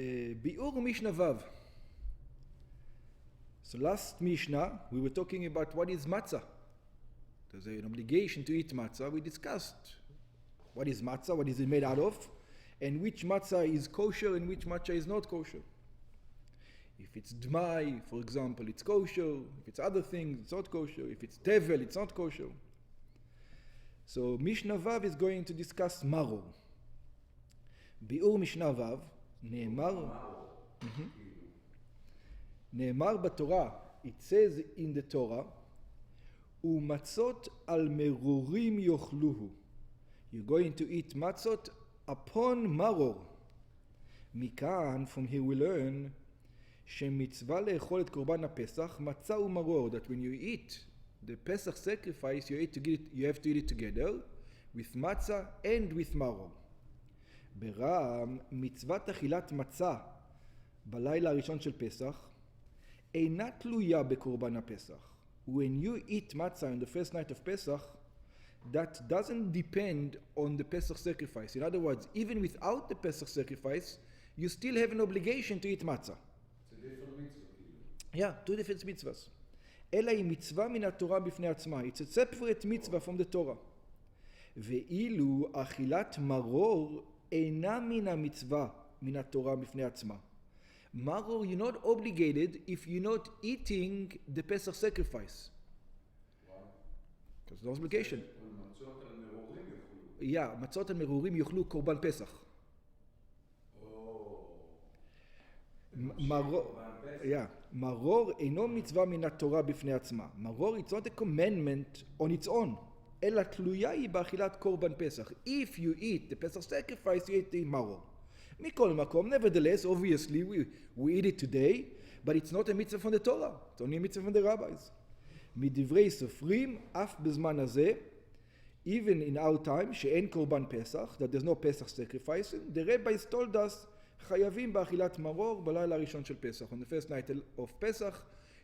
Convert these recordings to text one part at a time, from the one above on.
Biur Mishnah Vav. So last Mishnah, we were talking about what is matzah. There's an obligation to eat matzah. We discussed what is matzah, what is it made out of, and which matzah is kosher and which matzah is not kosher. If it's dmai, for example, it's kosher. If it's other things, it's not kosher. If it's tevel, it's not kosher. So Mishnah Vav is going to discuss maror. Biur Mishnah Vav, נאמר בתורה, it says in the Torah, ומצות על מרורים יאכלוהו. You're going to eat matzot upon maror. מכאן, from here we learn, שמצווה לאכול את קורבן הפסח, מצה ומרור, that when you eat the Pesach sacrifice, you have to eat it together with matzah and with maror. ברם, מצוות אכילת מצה בלילה הראשון של פסח, אינה תלויה בקורבן הפסח. When you eat matzah on the first night of Pesach, that doesn't depend on the Pesach sacrifice. In other words, even without the Pesach sacrifice, you still have an obligation to eat matzah. It's a different mitzvah. Yeah, two different mitzvahs. אלא היא מצווה מן התורה בפני עצמה. It's a separate mitzvah from the Torah. ואילו אכילת מרור אינה מן המצווה מן התורה בפני עצמה. Maror, you're not obligated if you're not eating the Pesach sacrifice. Why? Because no obligation. מצות על מרורים יאכלו. Yeah, מצות על מרורים יאכלו קורבן פסח. Maror אינו מצווה מן התורה בפני עצמה. Maror, it's not a commandment on its own. אלא תלויה היא באכילת קורבן פסח. If you eat the Pesach sacrifice, you eat the maror. מכל מקום, nevertheless, obviously, we eat it today, but it's not a mitzvah from the Torah. It's only a mitzvah from the rabbis. מדברי סופרים, אף בזמן הזה, even in our time, שאין קורבן פסח, that there's no Pesach sacrifice, the rabbis told us, חייבים באכילת מרור בלילה הראשון של פסח. On the first night of Pesach,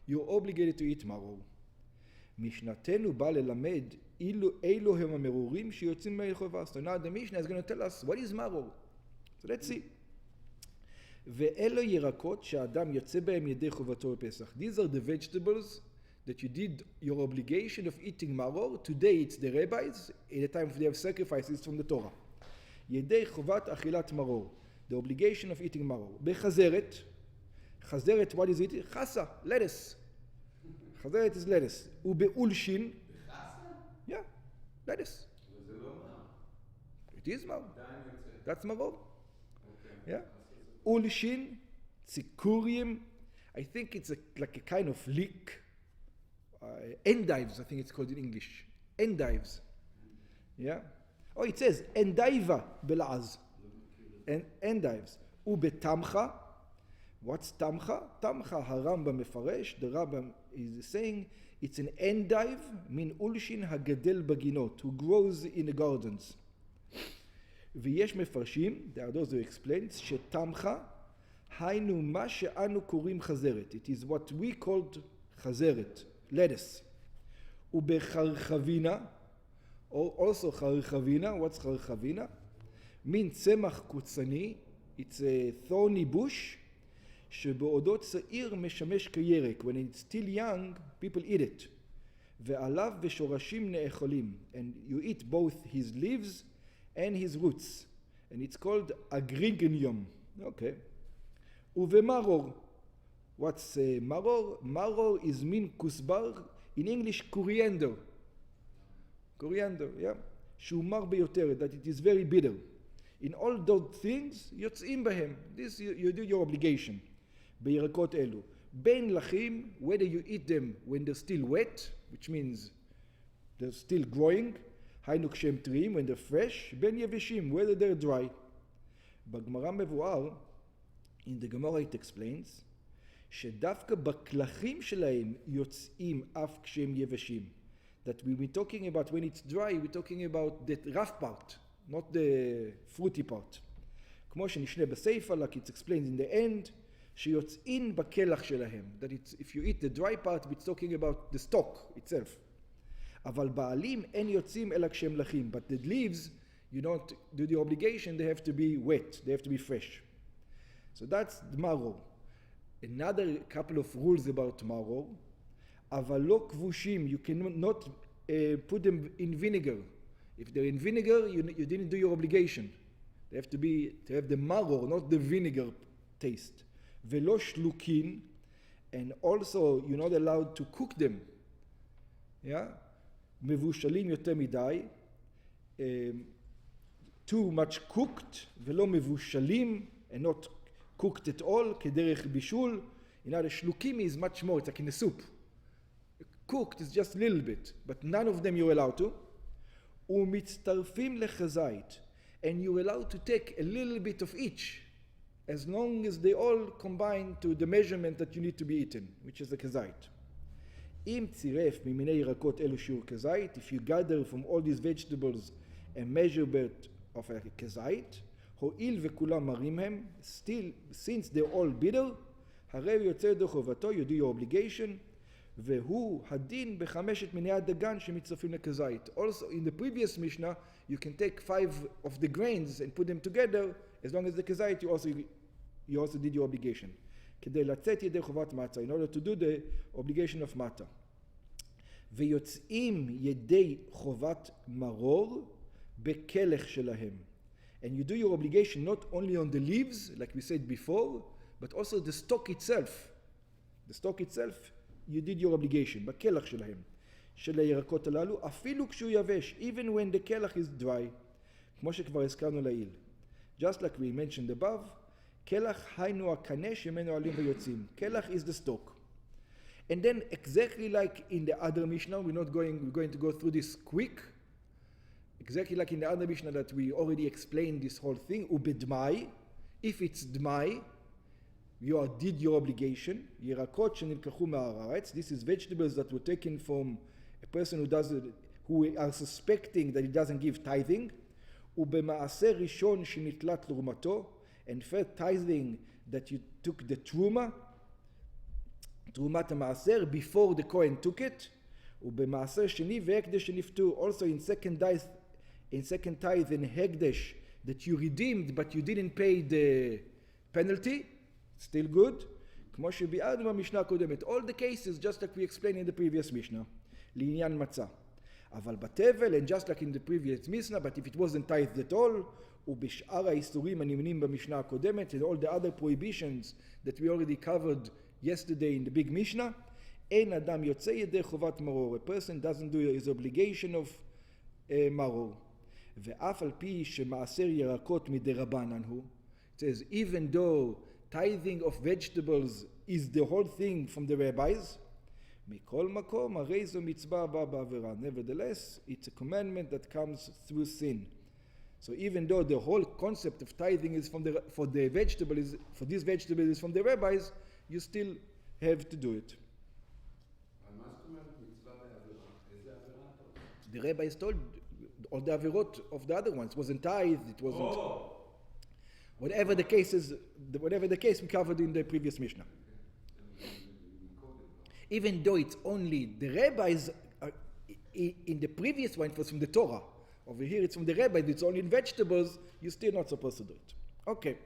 you're obligated to eat maror. משנתנו בא ללמד אילו הם המרורים שיוצאים מהחובה. So now the Mishnah is going to tell us, what is maror? So let's see. ואלו ירקות שהאדם יוצא בהם ידי חובתו בפסח. These are the vegetables that you did your obligation of eating maror. Today it's the rabbis. In the time of their sacrifices from the Torah. ידי חובת אכילת maror. The obligation of eating maror. בחזרת. חזרת, what is it? חסה, lettuce. חזרת is lettuce. ובאולשין. בחסה? Yeah, lettuce. אבל זה לא מר. It is maror. עדיין יוצא. That's maror. Okay. Yeah. Ulshin, tzikurium. I think it's like a kind of leek. Endives, I think it's called in English. Endives. Yeah. Oh, it says endaiva belaz. Endives. Ubetamcha. What's tamcha? Tamcha harambam mefaresh. The Rambam is saying it's an endive min ulshin hagadel baginot, who grows in the gardens. ויש מפרשים, there are those who explain, שתמחה היינו מה שאנו קוראים חזרת. It is what we called חזרת, lettuce. ובחרחבינה, or also חרחבינה, what's חרחבינה? מין צמח קוצני, it's a thorny bush, שבעודו צעיר משמש כירק. When it's still young, people eat it. ועליו ושורשים נאכלים. And you eat both his leaves and his roots, and it's called agrigonium. Okay. Uvemaror. What's maror? Maror is min kusbar. In English, coriander. Coriander, yeah. Shumar beyoter, that it is very bitter. In all those things, yotzim bahem. This you do your obligation. Beyirakot elu. Ben lachim, whether you eat them when they're still wet, which means they're still growing, היינו כשהם טריים, when they're fresh, בין יבשים, whether they're dry. בגמרא מבואר, in the Gemara it explains, שדווקא בקלחים שלהם יוצאים אף כשהם יבשים. That we were talking about when it's dry, we're talking about the rough part, not the fruity part. כמו שנשנה בסייפה, like it's explained in the end, שיוצאים בקלח שלהם. That it's, if you eat the dry part, it's talking about the stalk itself. אבל בעלים אין יוצאים אלא כשהם לחים. But the leaves, you don't do the obligation, they have to be wet, they have to be fresh. So that's the Maror. Another couple of rules about Maror. אבל לא כבושים, you cannot put them in vinegar. If they're in vinegar, you didn't do your obligation. They have to have the maror, not the vinegar taste. ולא שלוקין, and also you're not allowed to cook them. Yeah? מבושלים יותר מדי. Too much cooked, ולא מבושלים, and not cooked at all, כדרך בישול. You know, the shlukim is much more, it's like in a soup. Cooked is just a little bit, but none of them you're allowed to. ומצטרפים לחזית, and you're allowed to take a little bit of each, as long as they all combine to the measurement that you need to be eaten, which is the כזית. אם צירף ממיני ירקות אלו שיעור כזית, if you gather from all these vegetables a measurement of a כזית, הואיל וכולם מרים הם, still, since they're all bitter, הרי יוצא ידי חובתו, you do your obligation, והוא הדין בחמשת מיני הדגן שמצטרפים לכזית. Also, in the previous Mishnah, you can take 5 of the grains and put them together, as long as the כזית, you also did your obligation. כדי לצאת ידי חובת מצה, in order to do the obligation of מטה. ויוצאים ידי חובת מרור בכלך שלהם. And you do your obligation not only on the leaves, like we said before, but also the stalk itself. The stalk itself, you did your obligation, בכלך שלהם, של הירקות הללו, אפילו כשהוא יבש, even when the כלך is dry, כמו שכבר הזכרנו לעיל. Just like we mentioned above, כלך היינו הקנה שממנו עלים ויוצאים. כלך is the stalk. And then exactly like in the other Mishnah, we're going to go through this quick, exactly like in the other Mishnah that we already explained this whole thing, ובדמאי, if it's דמאי, you did your obligation. ירקות שנלקחו מהארץ. This is vegetables that were taken from a person who are suspecting that he doesn't give tithing. ובמעשר ראשון שנתלת תרומתו, and first tithing that you took the truma, תרומת המעשר, before the Kohen took it. ובמעשר שני והקדש שנפטור. Also in second tithe and הקדש that you redeemed but you didn't pay the penalty. Still good. כמו שביארנו במשנה הקודמת. All the cases, just like we explained in the previous Mishnah, לעניין מצה. אבל בתבל, and just like in the previous Mishnah, but if it wasn't tithed at all, ובשאר האיסורים הנמנים במשנה הקודמת, and all the other prohibitions that we already covered yesterday in the big Mishnah, אין אדם יוצא ידי חובת מרור. A person doesn't do his obligation of מרור. ואף על פי שמעשר ירקות מדרבנן הוא, it says, even though tithing of vegetables is the whole thing from the rabbis, מכל מקום, הרי זו מצווה הבאה בעבירה. Nevertheless, it's a commandment that comes through sin. So even though the whole concept of tithing is for these vegetables is from the rabbis, you still have to do it. The rabbis told all the avirot of the other ones wasn't tithed, it wasn't. Oh. Whatever the case we covered in the previous Mishnah. Even though it's only the rabbis, in the previous one it was from the Torah. Over here it's from the rabbis, it's only in vegetables, you're still not supposed to do it. Okay.